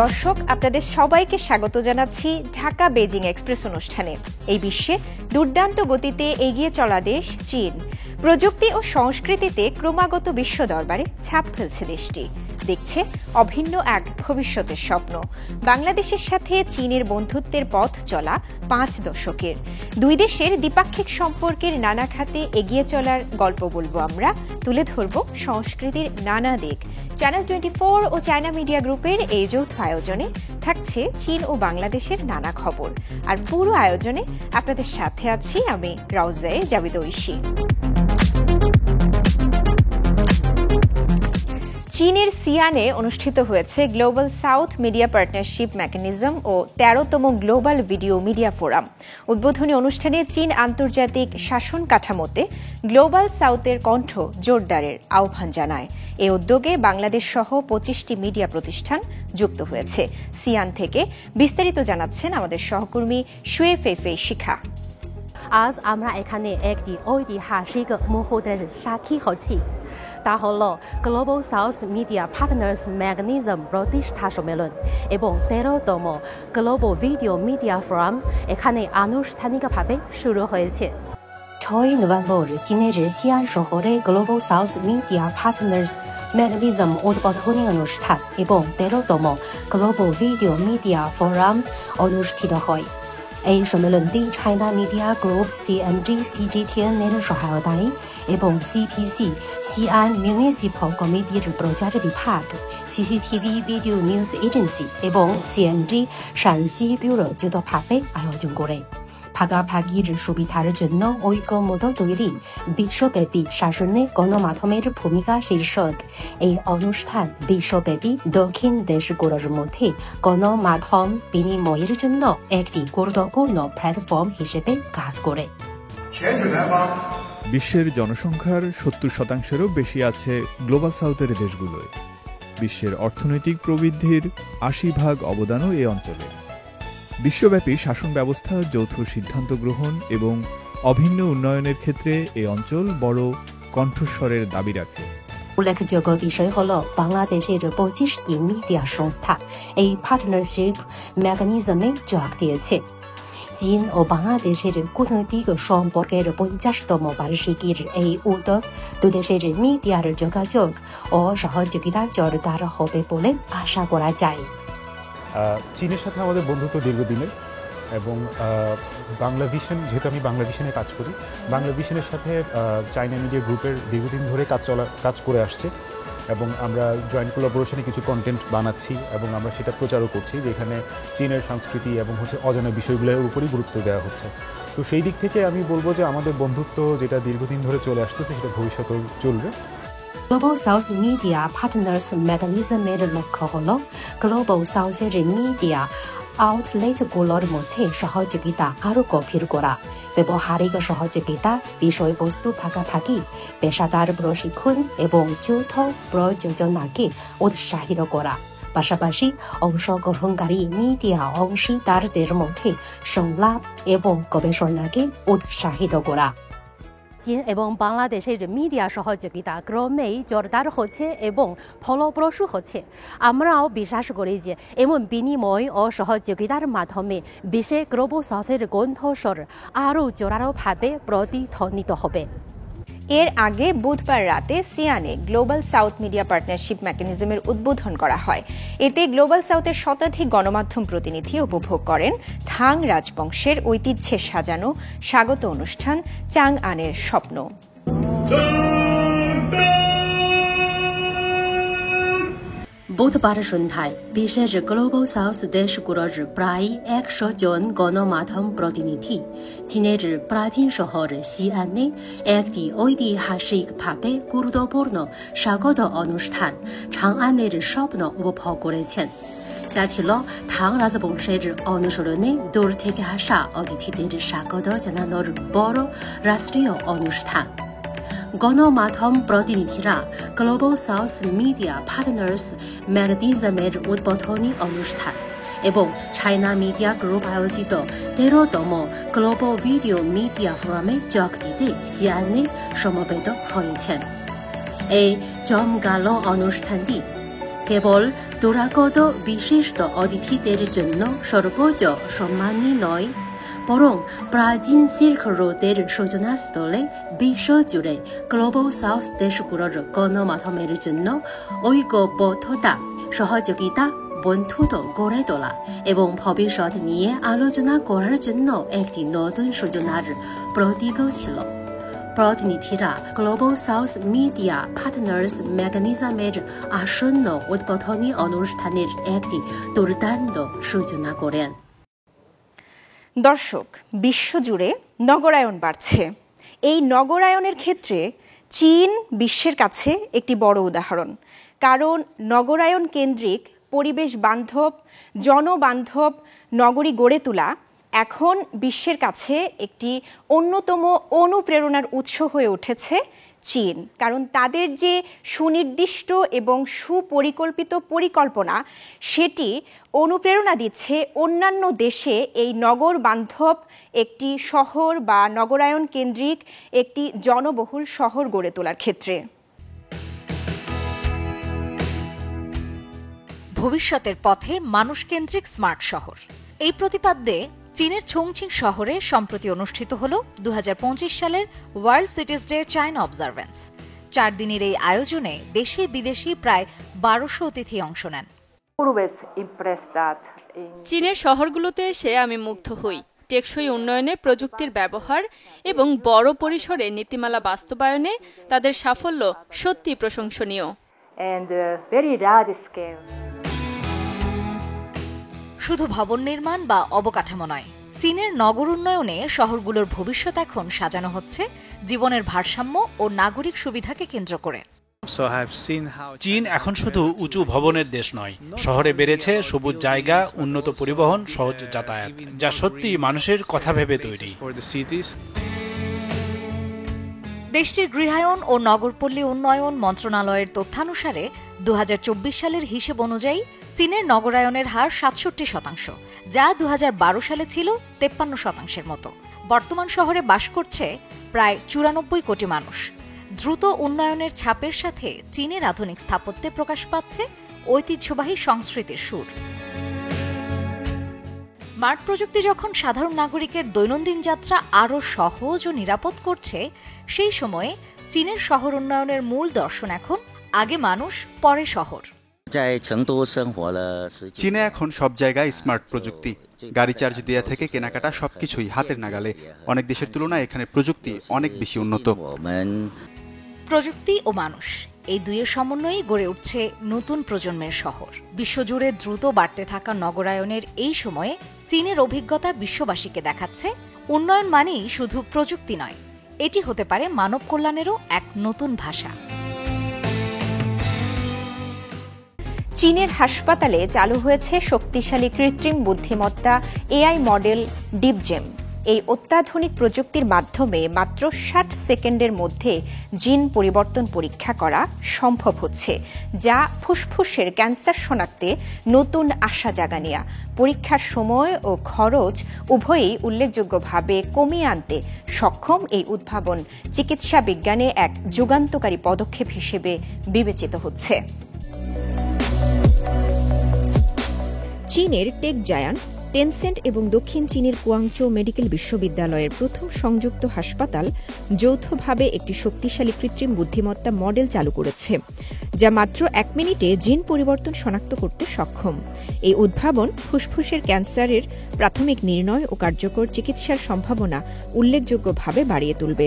দর্শক, আপনাদের সবাইকে স্বাগত জানাচ্ছি ঢাকা বেজিং এক্সপ্রেস অনুষ্ঠানে। এই বিশ্বে দুর্দান্ত গতিতে এগিয়ে চলা দেশ চীন। প্রযুক্তি ও সংস্কৃতিতে ক্রমাগত বিশ্ব দরবারে ছাপ ফেলছে দেশটি। দেখছে অভিন্ন এক ভবিষ্যতের স্বপ্ন। বাংলাদেশের সাথে চীনের বন্ধুত্বের পথ চলা 5 দশকের। দুই দেশের দ্বিপাক্ষিক সম্পর্কের নানা খাতে এগিয়ে চলার গল্প বলবো আমরা, তুলে ধরব সংস্কৃতির নানা দিক। চ্যানেল 24 ও চায়না মিডিয়া গ্রুপের এই যৌথ আয়োজনে থাকছে চীন ও বাংলাদেশের নানা খবর। আর পুরো আয়োজনে আপনাদের সাথে আছি আমি রাউজায়ে জাবিদ ঐশী। চীনের সিয়ানে অনুষ্ঠিত হয়েছে global south media partnership mechanism ও 13তম গ্লোবাল ভিডিও মিডিয়া ফোরাম। উদ্বোধনী অনুষ্ঠানে চীন আন্তর্জাতিক শাসন কাঠামোতে গ্লোবাল সাউথের কণ্ঠ জোরদারের আহ্বান জানায়। এ উদ্যোগে বাংলাদেশ সহ 25টি মিডিয়া প্রতিষ্ঠান যুক্ত হয়েছে। সিয়ান থেকে বিস্তারিত জানাচ্ছেন আমাদের সহকর্মী শুয়ে ফেফে শিখা। আজ আমরা এখানে একটি ঐতিহাসিক মুহূর্তের সাক্ষী হচ্ছি। তা হল global south media partners mechanism প্রতিষ্ঠা সম্মেলন এবং 13তম গ্লোবাল ভিডিও মিডিয়া ফোরাম এখানে আনুষ্ঠানিকভাবে শুরু হয়েছে। 6ই নভেম্বর চীনের সিয়ান শহরে global south media partners mechanism উদ্বোধনী অনুষ্ঠান এবং 13তম গ্লোবাল ভিডিও মিডিয়া ফোরাম অনুষ্ঠিত হয়। এই সম্মেলনটি China media group CMG CGTN এর সহায়তায় এবং CPC সিয়ান মিউনিসিপাল কমিটির প্রচার বিভাগ, CCTV ভিডিও নিউজ এজেন্সি এবং CMG শানসি ব্যুরো যৌথভাবে আয়োজন করে। ভাগাভাগির সুবিধার জন্য ঐক্যমত্য তৈরি, বিশ্বব্যাপী শাসনে গণমাধ্যমের ভূমিকা শীর্ষক এই অনুষ্ঠান বিশ্বব্যাপী দক্ষিণ দেশগুলোর মধ্যে গণমাধ্যম বিনিময়ের জন্য একটি গুরুত্বপূর্ণ প্ল্যাটফর্ম হিসেবে কাজ করে। বিশ্বের জনসংখ্যার 70%-এরও বেশি আছে গ্লোবাল সাউথের দেশগুলোয়। বিশ্বের অর্থনৈতিক প্রবৃদ্ধির 80% অবদানও এই অঞ্চলে। বিশ্বব্যাপী শাসন ব্যবস্থা, যৌথ সিদ্ধান্ত গ্রহণ এবং অভিন্ন উন্নয়নের ক্ষেত্রে এই অঞ্চল বড় কণ্ঠস্বরের দাবি রাখে। উল্লেখযোগ্য বিষয় হল বাংলাদেশের 25টি মিডিয়া সংস্থা এই পার্টনারশিপ মেকানিজমে যোগ দিয়েছে। চীন ও বাংলাদেশের কূটনৈতিক সম্পর্কের 50তম বার্ষিকীর এই উদ্যোগ দুদেশের মিডিয়ার যোগাযোগ ও সহযোগিতা জোরদার হবে বলে আশা করা যায়। চীনের সাথে আমাদের বন্ধুত্ব দীর্ঘদিনের এবং বাংলা ভিশন, যেহেতু আমি বাংলা ভিশনে কাজ করি, বাংলা ভিশনের সাথে চায়না মিডিয়া গ্রুপের দীর্ঘদিন ধরে কাজ করে আসছে এবং আমরা জয়েন্ট কোলাবোরেশনে কিছু কন্টেন্ট বানাচ্ছি এবং আমরা সেটা প্রচারও করছি, যেখানে চীনের সংস্কৃতি এবং অজানা বিষয়গুলোর উপরই গুরুত্ব দেওয়া হচ্ছে। তো সেই দিক থেকে আমি বলবো যে আমাদের বন্ধুত্ব যেটা দীর্ঘদিন ধরে চলে আসতেছে সেটা ভবিষ্যতেও চলবে। গ্লোবাল সাউথ মিডিয়া পার্টনার্স মেকানিজমের লক্ষ্য হল গ্লোবাল সাউথের মিডিয়া আউটলেটগুলোর মধ্যে সহযোগিতা আরও গভীর করা, ব্যবহারিক সহযোগিতা, বিষয়বস্তু ভাগাভাগি, পেশাদার প্রশিক্ষণ এবং যৌথ প্রযোজনাকে উৎসাহিত করা। পাশাপাশি অংশগ্রহণকারী মিডিয়া অংশীদারদের মধ্যে সংলাপ এবং গবেষণাকে উৎসাহিত করা। চীন এবং বাংলাদেশের মিডিয়া সহযোগিতা ক্রমেই জোরদার হচ্ছে এবং ফলপ্রসূ হচ্ছে। আমরাও বিশ্বাস করি যে এমন বিনিময় ও সহযোগিতার মাধ্যমে বিশ্বে গ্লোবাল সাউথের কণ্ঠস্বর আরও জোরালোভাবে প্রতিধ্বনিত হবে। এর আগে বুধবার রাতে সিয়ানে গ্লোবাল সাউথ মিডিয়া পার্টনারশিপ মেকানিজমের উদ্বোধন করা হয়। এতে গ্লোবাল সাউথের শতাধিক গণমাধ্যম প্রতিনিধি উপভোগ করেন থাং রাজবংশের ঐতিহ্যে সাজানো স্বাগত অনুষ্ঠান চাংআনের স্বপ্ন। বুধবার সন্ধ্যায় বিশ্বের গ্লোবাল সাউথ দেশগুলোর প্রায় 100 জন গণমাধ্যম প্রতিনিধি চীনের প্রাচীন শহর সিয়ানে একটি ঐতিহাসিকভাবে গুরুত্বপূর্ণ স্বাগত অনুষ্ঠান চাংআনের স্বপ্ন উপভোগ করেছেন, যা ছিল থাং রাজবংশের অনুসরণে দূর থেকে আসা অতিথিদের স্বাগত জানানোর বড় রাষ্ট্রীয় অনুষ্ঠান। গণমাধ্যম প্রতিনিধিরা গ্লোবাল সাউথ মিডিয়া পার্টনার্স মেকানিজমের উদ্বোধনী অনুষ্ঠান এবং চায়না মিডিয়া গ্রুপ আয়োজিত 13তম গ্লোবাল ভিডিও মিডিয়া ফোরামে যোগ দিতে সিয়ানে সমবেত হয়েছেন। এই জমকালো অনুষ্ঠানটি কেবল দূরাগত বিশিষ্ট অতিথিদের জন্য সর্বোচ্চ সম্মানই নয়, বরং প্রাচীন সিল্ক রোডের সূচনাস্থলে বিশ্বজুড়ে গ্লোবাল সাউথ দেশগুলোর গণমাধ্যমের জন্য ঐক্যবদ্ধতা, সহযোগিতা, বন্ধুত্ব গড়ে তোলা এবং ভবিষ্যৎ নিয়ে আলোচনা করার জন্য একটি নতুন সূচনার প্রতীকও ছিল। প্রতিনিধিরা গ্লোবাল সাউথ মিডিয়া পার্টনার্স মেকানিজমের আসন্ন উদ্বোধনী অনুষ্ঠানের একটি দুর্দান্ত সূচনা করেন। দর্শক, বিশ্বজুড়ে নগরায়ন বাড়ছে। এই নগরায়নের ক্ষেত্রে চীন বিশ্বের কাছে একটি বড় উদাহরণ। কারণ নগরায়ন কেন্দ্রিক, পরিবেশ বান্ধব, জনবান্ধব নগরী গড়ে তোলা এখন বিশ্বের কাছে একটি অন্যতম অনুপ্রেরণার উৎস হয়ে উঠেছে চীন। কারণ তাদের যে সুনির্দিষ্ট এবং সুপরিকল্পিত পরিকল্পনা, সেটি অনুপ্রেরণা দিচ্ছে অন্যান্য দেশে এই নগর বান্ধব একটি শহর বা নগরায়ন কেন্দ্রিক একটি জনবহুল শহর গড়ে তোলার ক্ষেত্রে। ভবিষ্যতের পথে মানুষকেন্দ্রিক স্মার্ট শহর, এই প্রতিপাদ্যে চীনের চংচিং শহরে সম্প্রতি অনুষ্ঠিত হল 2025 সালের ওয়ার্ল্ড সিটিজ ডে চায়না অবজারভেন্স। 4 দিনের এই আয়োজনে দেশি বিদেশি প্রায় 1200 অতিথি অংশ নেন। চীনের শহরগুলোতে এসে আমি মুগ্ধ হই। টেকসই উন্নয়নে প্রযুক্তির ব্যবহার এবং বড় পরিসরে নীতিমালা বাস্তবায়নে তাদের সাফল্য সত্যি প্রশংসনীয়। শুধু ভবন নির্মাণ বা অবকাঠামো নয়, চীনের নগর উন্নয়নে শহরগুলোর ভবিষ্যৎ এখন সাজানো হচ্ছে জীবনের ভারসাম্য ও নাগরিক সুবিধাকে কেন্দ্র করে। চীন এখন শুধু উঁচু ভবনের দেশ নয়, শহরে বেড়েছে সবুজ জায়গা, উন্নত পরিবহন, সহজ যাতায়াত, যা সত্যি মানুষের কথা ভেবে তৈরি। দেশটির গৃহায়ন ও নগরপল্লী উন্নয়ন মন্ত্রণালয়ের তথ্যানুসারে 2024 সালের হিসেব অনুযায়ী চীনের নগরায়নের হার 67%, যা 2012 সালে ছিল 53% মতো। বর্তমান শহরে বাস করছে প্রায় 94 কোটি মানুষ। দ্রুত উন্নয়নের ছাপের সাথে চীনের আধুনিক স্থাপত্যে প্রকাশ পাচ্ছে ঐতিহ্যবাহী সংস্কৃতির সুর। স্মার্ট প্রযুক্তি যখন সাধারণ নাগরিকের দৈনন্দিন যাত্রা আরও সহজ ও নিরাপদ করছে, সেই সময়ে চীনের শহর উন্নয়নের মূল দর্শন এখন আগে মানুষ, পরে শহর। চীনে এখন সব জায়গায় স্মার্ট প্রযুক্তি, গাড়ি চার্জ দেওয়া থেকে কেনাকাটা সবকিছুই হাতের নাগালে। অনেক দেশের তুলনায় এখানে প্রযুক্তি অনেক বেশি উন্নত। প্রযুক্তি ও মানুষ, এই দুইয়ের সমন্বয়েই গড়ে উঠছে নতুন প্রজন্মের শহর। বিশ্বজুড়ে দ্রুত বাড়তে থাকা নগরায়নের এই সময়ে চীনের অভিজ্ঞতা বিশ্ববাসীকে দেখাচ্ছে উন্নয়ন মানেই শুধু প্রযুক্তি নয়, এটি হতে পারে মানব কল্যাণেরও এক নতুন ভাষা। চীনের হাসপাতালে চালু হয়েছে শক্তিশালী কৃত্রিম বুদ্ধিমত্তা এআই মডেল ডিপজেম। এই অত্যাধুনিক প্রযুক্তির মাধ্যমে মাত্র 60 সেকেন্ডের মধ্যে জিন পরিবর্তন পরীক্ষা করা সম্ভব হচ্ছে, যা ফুসফুসের ক্যান্সার শনাক্তে নতুন আশা জাগানিয়া। পরীক্ষার সময় ও খরচ উভয়ই উল্লেখযোগ্যভাবে কমিয়ে আনতে সক্ষম এই উদ্ভাবন চিকিৎসা বিজ্ঞানে এক যুগান্তকারী পদক্ষেপ হিসেবে বিবেচিত হচ্ছে। চীনের টেক জায়ান্ট টেনসেন্ট এবং দক্ষিণ চীনের কুয়াংচৌ মেডিকেল বিশ্ববিদ্যালয়ের প্রথম সংযুক্ত হাসপাতাল যৌথভাবে একটি শক্তিশালী কৃত্রিম বুদ্ধিমত্তা মডেল চালু করেছে, যা মাত্র 1 মিনিটে জিন পরিবর্তন শনাক্ত করতে সক্ষম। এই উদ্ভাবন ফুসফুসের ক্যান্সারের প্রাথমিক নির্ণয় ও কার্যকর চিকিৎসার সম্ভাবনা উল্লেখযোগ্যভাবে বাড়িয়ে তুলবে।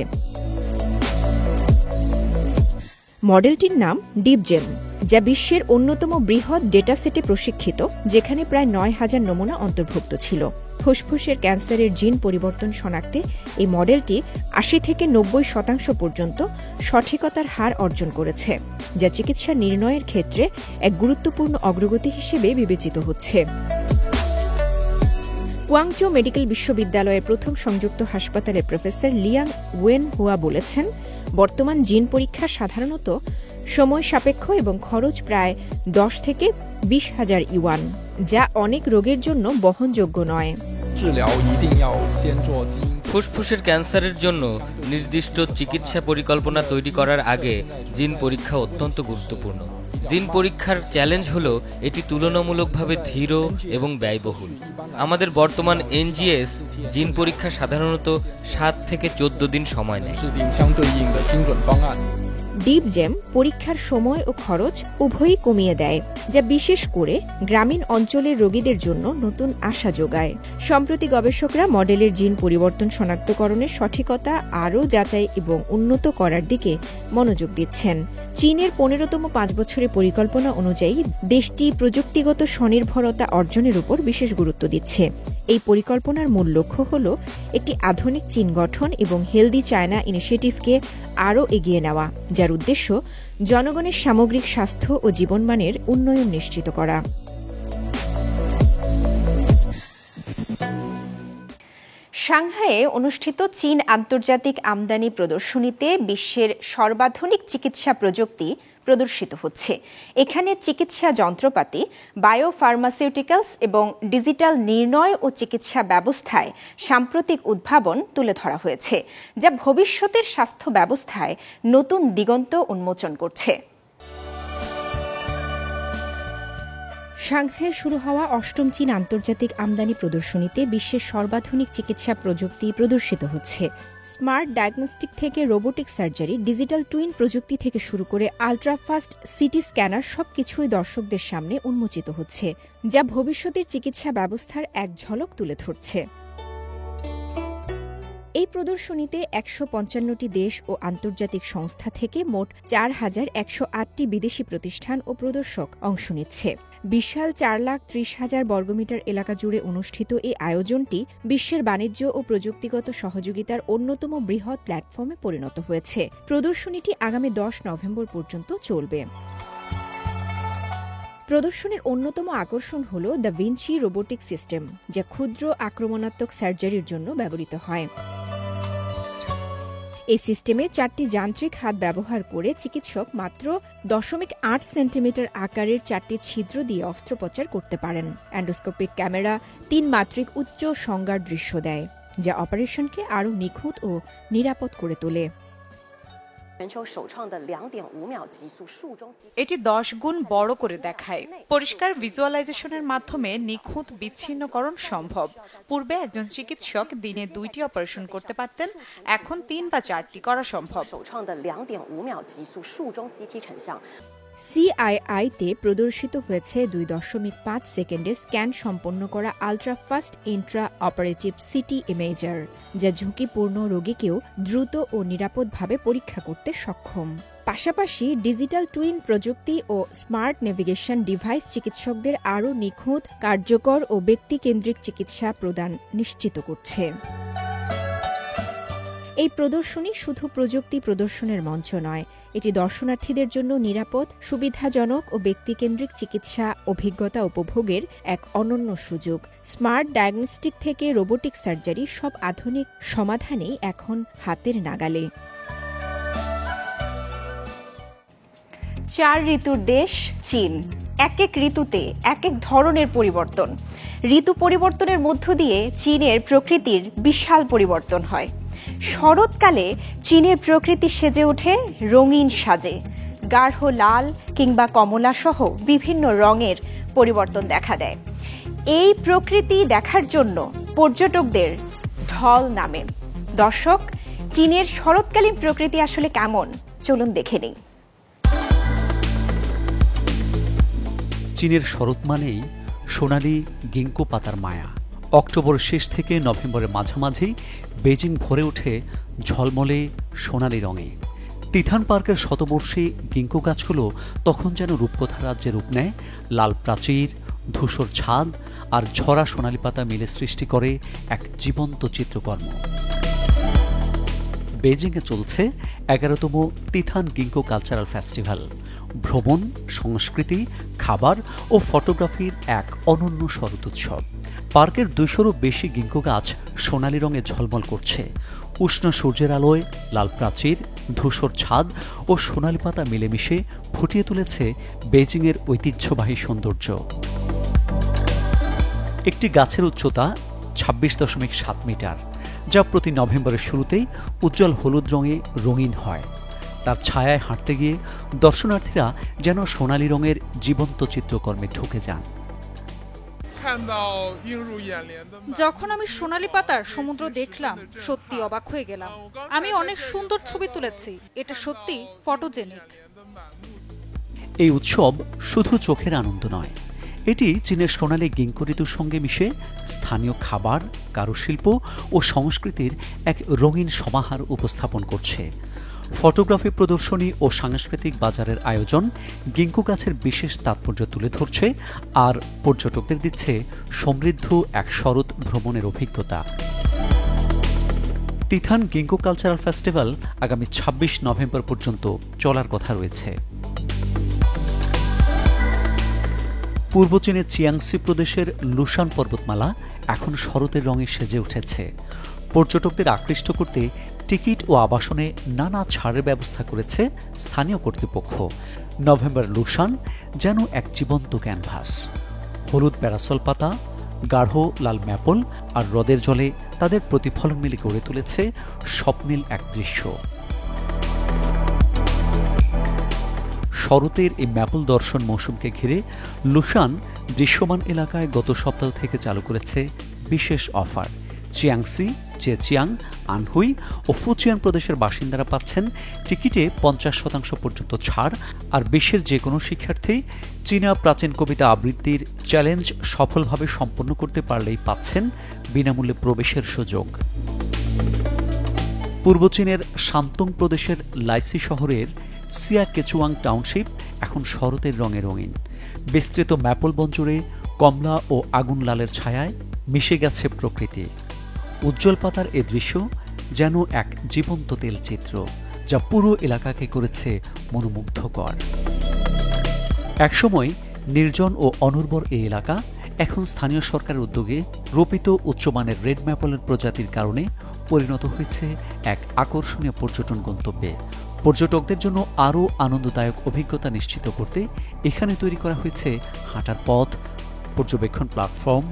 মডেলটির নাম ডিপজেম, যা বিশ্বের অন্যতম বৃহৎ ডেটাসেটে প্রশিক্ষিত, যেখানে প্রায় 9000 নমুনা অন্তর্ভুক্ত ছিল। ফুসফুসের ক্যান্সারের জিন পরিবর্তন শনাক্তে এই মডেলটি 80 থেকে 90% পর্যন্ত সঠিকতার হার অর্জন করেছে, যা চিকিৎসা নির্ণয়ের ক্ষেত্রে এক গুরুত্বপূর্ণ অগ্রগতি হিসেবে বিবেচিত হচ্ছে। কুয়াংচৌ মেডিকেল বিশ্ববিদ্যালয়ের প্রথম সংযুক্ত হাসপাতালের প্রফেসর লিয়াং ওয়েন হুয়া বলেছেন, বর্তমান জিন পরীক্ষা সাধারণত সময় সাপেক্ষ এবং খরচ প্রায় 10 থেকে 20,000 ইউয়ান, যা অনেক রোগের জন্য বহনযোগ্য নয়। ফুসফুসের ক্যান্সারের জন্য নির্দিষ্ট চিকিৎসা পরিকল্পনা তৈরি করার আগে জিন পরীক্ষা অত্যন্ত গুরুত্বপূর্ণ। জিন পরীক্ষার চ্যালেঞ্জ হলো এটি তুলনামূলকভাবে ধীর এবং ব্যয়বহুল। আমাদের বর্তমান এনজিএস জিন পরীক্ষা সাধারণত 7 থেকে 14 দিন সময় নেয়। ডিপজেম পরীক্ষার সময় ও খরচ উভয়ই কমিয়ে দেয়, যা বিশেষ করে গ্রামীণ অঞ্চলের রোগীদের জন্য নতুন আশা যোগায়। সম্প্রতি গবেষকরা মডেলের জিন পরিবর্তন শনাক্তকরণের সঠিকতা আরও যাচাই এবং উন্নত করার দিকে মনোযোগ দিচ্ছেন। চীনের 15তম 5 বছরের পরিকল্পনা অনুযায়ী দেশটি প্রযুক্তিগত স্বনির্ভরতা অর্জনের উপর বিশেষ গুরুত্ব দিচ্ছে। এই পরিকল্পনার মূল লক্ষ্য হল একটি আধুনিক চীন গঠন এবং হেলদি চায়না ইনিশিয়েটিভকে আরও এগিয়ে নেওয়া, যার উদ্দেশ্য জনগণের সামগ্রিক স্বাস্থ্য ও জীবনমানের উন্নয়ন নিশ্চিত করা। সাংহাইয়ে অনুষ্ঠিত চীন আন্তর্জাতিক আমদানি প্রদর্শনীতে বিশ্বের সর্বাধুনিক চিকিৎসা প্রযুক্তি প্রদর্শিত হচ্ছে। এখানে চিকিৎসা যন্ত্রপাতি, বায়োফার্মাসিউটিক্যালস এবং ডিজিটাল নির্ণয় ও চিকিৎসা ব্যবস্থায় সাম্প্রতিক উদ্ভাবন তুলে ধরা হয়েছে, যা ভবিষ্যতের স্বাস্থ্য ব্যবস্থায় নতুন দিগন্ত উন্মোচন করছে। সাংহাইয়ে শুরু হওয়া 8ম চীন আন্তর্জাতিক আমদানি প্রদর্শনীতে বিশ্বের সর্বাধুনিক চিকিৎসা প্রযুক্তি প্রদর্শিত হচ্ছে। স্মার্ট ডায়াগনস্টিক থেকে রোবোটিক সার্জারি, ডিজিটাল টুইন প্রযুক্তি থেকে শুরু করে আলট্রাফাস্ট সিটি স্ক্যানার সবকিছুই দর্শকদের সামনে উন্মোচিত হচ্ছে, যা ভবিষ্যতের চিকিৎসা ব্যবস্থার এক ঝলক তুলে ধরছে। এই প্রদর্শনীতে 155টি দেশ ও আন্তর্জাতিক সংস্থা থেকে মোট 4108টি বিদেশি প্রতিষ্ঠান ও প্রদর্শক অংশ নিচ্ছে। বিশাল 4,30,000 বর্গমিটার এলাকা জুড়ে অনুষ্ঠিত এই আয়োজনটি বিশ্বের বাণিজ্য ও প্রযুক্তিগত সহযোগিতার অন্যতম বৃহৎ প্ল্যাটফর্মে পরিণত হয়েছে। প্রদর্শনীটি আগামী 10 নভেম্বর পর্যন্ত চলবে। প্রদর্শনীর অন্যতম আকর্ষণ হল দ্য ভিঞ্চি রোবোটিক সিস্টেম, যা ক্ষুদ্র আক্রমণাত্মক সার্জারির জন্য ব্যবহৃত হয়। এই সিস্টেমে 4টি যান্ত্রিক হাত ব্যবহার করে চিকিৎসক মাত্র 0.8 সেন্টিমিটার আকারের 4টি ছিদ্র দিয়ে অস্ত্রোপচার করতে পারেন। অ্যান্ডোস্কোপিক ক্যামেরা 3 মাত্রিক উচ্চ সংজ্ঞার দৃশ্য দেয়, যা অপারেশনকে আরও নিখুঁত ও নিরাপদ করে তোলে। এটি 10 গুণ বড় করে দেখায়। পরিষ্কার ভিজুয়ালাইজেশনের মাধ্যমে নিখুঁত বিচ্ছিন্নকরণ সম্ভব। পূর্বে একজন চিকিৎসক দিনে 2টি অপারেশন করতে পারতেন, এখন 3 বা 4টি করা সম্ভব। সিআইআইতে প্রদর্শিত হয়েছে 2.5 সেকেন্ডে স্ক্যান সম্পন্ন করা আলট্রাফাস্ট ইন্ট্রা অপারেটিভ সিটি ইমেজার, যা ঝুঁকিপূর্ণ রোগীকেও দ্রুত ও নিরাপদভাবে পরীক্ষা করতে সক্ষম। পাশাপাশি ডিজিটাল টুইন প্রযুক্তি ও স্মার্ট নেভিগেশন ডিভাইস চিকিৎসকদের আরও নিখুঁত, কার্যকর ও ব্যক্তিকেন্দ্রিক চিকিৎসা প্রদান নিশ্চিত করছে। এই প্রদর্শনী শুধু প্রযুক্তি প্রদর্শনের মঞ্চ নয়, এটি দর্শনার্থীদের জন্য নিরাপদ, সুবিধাজনক ও ব্যক্তিকেন্দ্রিক চিকিৎসা অভিজ্ঞতা উপভোগের এক অনন্য সুযোগ। স্মার্ট ডায়াগনস্টিক থেকে রোবোটিক সার্জারি, সব আধুনিক সমাধানেই এখন হাতের নাগালে। 4 ঋতুর দেশ চীন। এক এক ঋতুতে এক এক ধরনের পরিবর্তন। ঋতু পরিবর্তনের মধ্য দিয়ে চীনের প্রকৃতির বিশাল পরিবর্তন হয়। শরৎকালে চীনের প্রকৃতি সেজে ওঠে রঙিন সাজে। গাঢ় লাল কিংবা কমলা সহ বিভিন্ন রঙের পরিবর্তন দেখা দেয়। এই প্রকৃতি দেখার জন্য পর্যটকদের ঢল নামে। দর্শক, চীনের শরৎকালীন প্রকৃতি আসলে কেমন, চলুন দেখে নিই। চীনের শরৎ মানেই সোনালি গিঙ্কো পাতার মায়া। অক্টোবর শেষ থেকে নভেম্বরের মাঝামাঝি বেজিং ভরে ওঠে ঝলমলে সোনালি রঙে। তিথান পার্কের শতবর্ষী গিঙ্কো গাছগুলো তখন যেন রূপকথা রাজ্যে রূপ নেয়। লাল প্রাচীর, ধূসর ছাদ আর ঝরা সোনালি পাতা মিলে সৃষ্টি করে এক জীবন্ত চিত্রকর্ম। বেজিংয়ে চলছে 11তম তিথান গিঙ্কো কালচারাল ফেস্টিভ্যাল। ভ্রমণ, সংস্কৃতি, খাবার ও ফটোগ্রাফির এক অনন্য শরৎউৎসব। পার্কের 200-রও বেশি গিঙ্কো গাছ সোনালি রঙে ঝলমল করছে। উষ্ণ সূর্যের আলোয় লাল প্রাচীর, ধূসর ছাদ ও সোনালি পাতা মিলেমিশে ফুটিয়ে তুলেছে বেজিংয়ের ঐতিহ্যবাহী সৌন্দর্য। একটি গাছের উচ্চতা 26.7 মিটার, যা প্রতি নভেম্বরের শুরুতেই উজ্জ্বল হলুদ রঙে রঙিন হয়। তার ছায়ায় হাঁটতে গিয়ে দর্শনার্থীরা যেন সোনালী রঙের জীবন্ত চিত্রকর্মে ঢুকে যান। যখন আমি সোনালী পাতার সমুদ্র দেখলাম সত্যি অবাক হয়ে গেলাম। আমি অনেক সুন্দর ছবি তুলেছি, এটা সত্যি ফটোজেনিক। এই উৎসব শুধু চোখের আনন্দ নয়, এটি চীনের সোনালী গিংকো ঋতুর সঙ্গে মিশে স্থানীয় খাবার, কারুশিল্প ও সংস্কৃতির এক রঙিন সমাহার উপস্থাপন করছে। ফটোগ্রাফি প্রদর্শনী ও সাংস্কৃতিক বাজারের আয়োজন গিংকো গাছের বিশেষ তাৎপর্য তুলে ধরছে আর পর্যটকদের দিচ্ছে সমৃদ্ধ এক শরৎ ভ্রমণের অভিজ্ঞতা। তিথান গিংকো কালচারাল ফেস্টিভ্যাল আগামী ২৬ নভেম্বর পর্যন্ত চলার কথা রয়েছে। পূর্ব চীনের চিয়াংসি প্রদেশের লুশান পর্বতমালা এখন শরতের রঙে সেজে উঠেছে। পর্যটকদের আকৃষ্ট করতে টিকিট ও আবাসনে নানা ছাড়ের ব্যবস্থা করেছে স্থানীয় কর্তৃপক্ষ। নভেম্বর লুশান যেন এক জীবন্ত ক্যানভাস। হলুদ প্যারাসল পাতা, গাঢ় লাল ম্যাপল আর হ্রদের জলে তাদের প্রতিফলন মিলে গড়ে তুলেছে স্বপ্নিল এক দৃশ্য। শরতের এই ম্যাপল দর্শন মৌসুমকে ঘিরে লুশান দৃশ্যমান এলাকায় গত সপ্তাহ থেকে চালু করেছে বিশেষ অফার। চিয়াংসি, জেচিয়াং, আনহুই ও ফুচিয়ান প্রদেশের বাসিন্দারা পাচ্ছেন টিকিটে ৫০% পর্যন্ত ছাড়, আর বিশ্বের যে কোনো শিক্ষার্থী চীনা প্রাচীন কবিতা আবৃত্তির চ্যালেঞ্জ সফলভাবে সম্পন্ন করতে পারলেই পাচ্ছেন বিনামূল্যে প্রবেশের সুযোগ। পূর্ব চীনের শান্তং প্রদেশের লাইসি শহরের সিয়া কেচুয়াং টাউনশিপ এখন শরতের রঙে রঙিন। বিস্তৃত ম্যাপল বন জুড়ে কমলা ও আগুন লালের ছায়ায় মিশে গেছে প্রকৃতি। উজ্জ্বল পাতার এ দৃশ্য যেন এক জীবন্ত তেলচিত্র, যা পুরো এলাকাকে করেছে মনোমুগ্ধকর। একসময় নির্জন ও অনুর্বর এই এলাকা এখন স্থানীয় সরকারের উদ্যোগে রোপিত উচ্চমানের রেড ম্যাপলের প্রজাতির কারণে পরিণত হয়েছে এক আকর্ষণীয় পর্যটন গন্তব্যে। পর্যটকদের জন্য আরও আনন্দদায়ক অভিজ্ঞতা নিশ্চিত করতে এখানে তৈরি করা হয়েছে হাঁটার পথ, পর্যবেক্ষণ প্ল্যাটফর্ম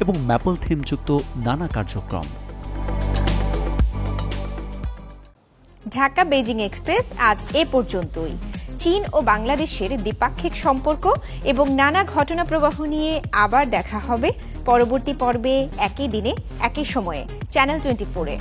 এবং ম্যাপল থিমযুক্ত নানা কার্যক্রম। ঢাকা বেজিং এক্সপ্রেস আজ এ পর্যন্তই। চীন ও বাংলাদেশের দ্বিপাক্ষিক সম্পর্ক এবং নানা ঘটনা প্রবাহ নিয়ে আবার দেখা হবে পরবর্তী পর্বে, একই দিনে একই সময়ে চ্যানেল 24-এ।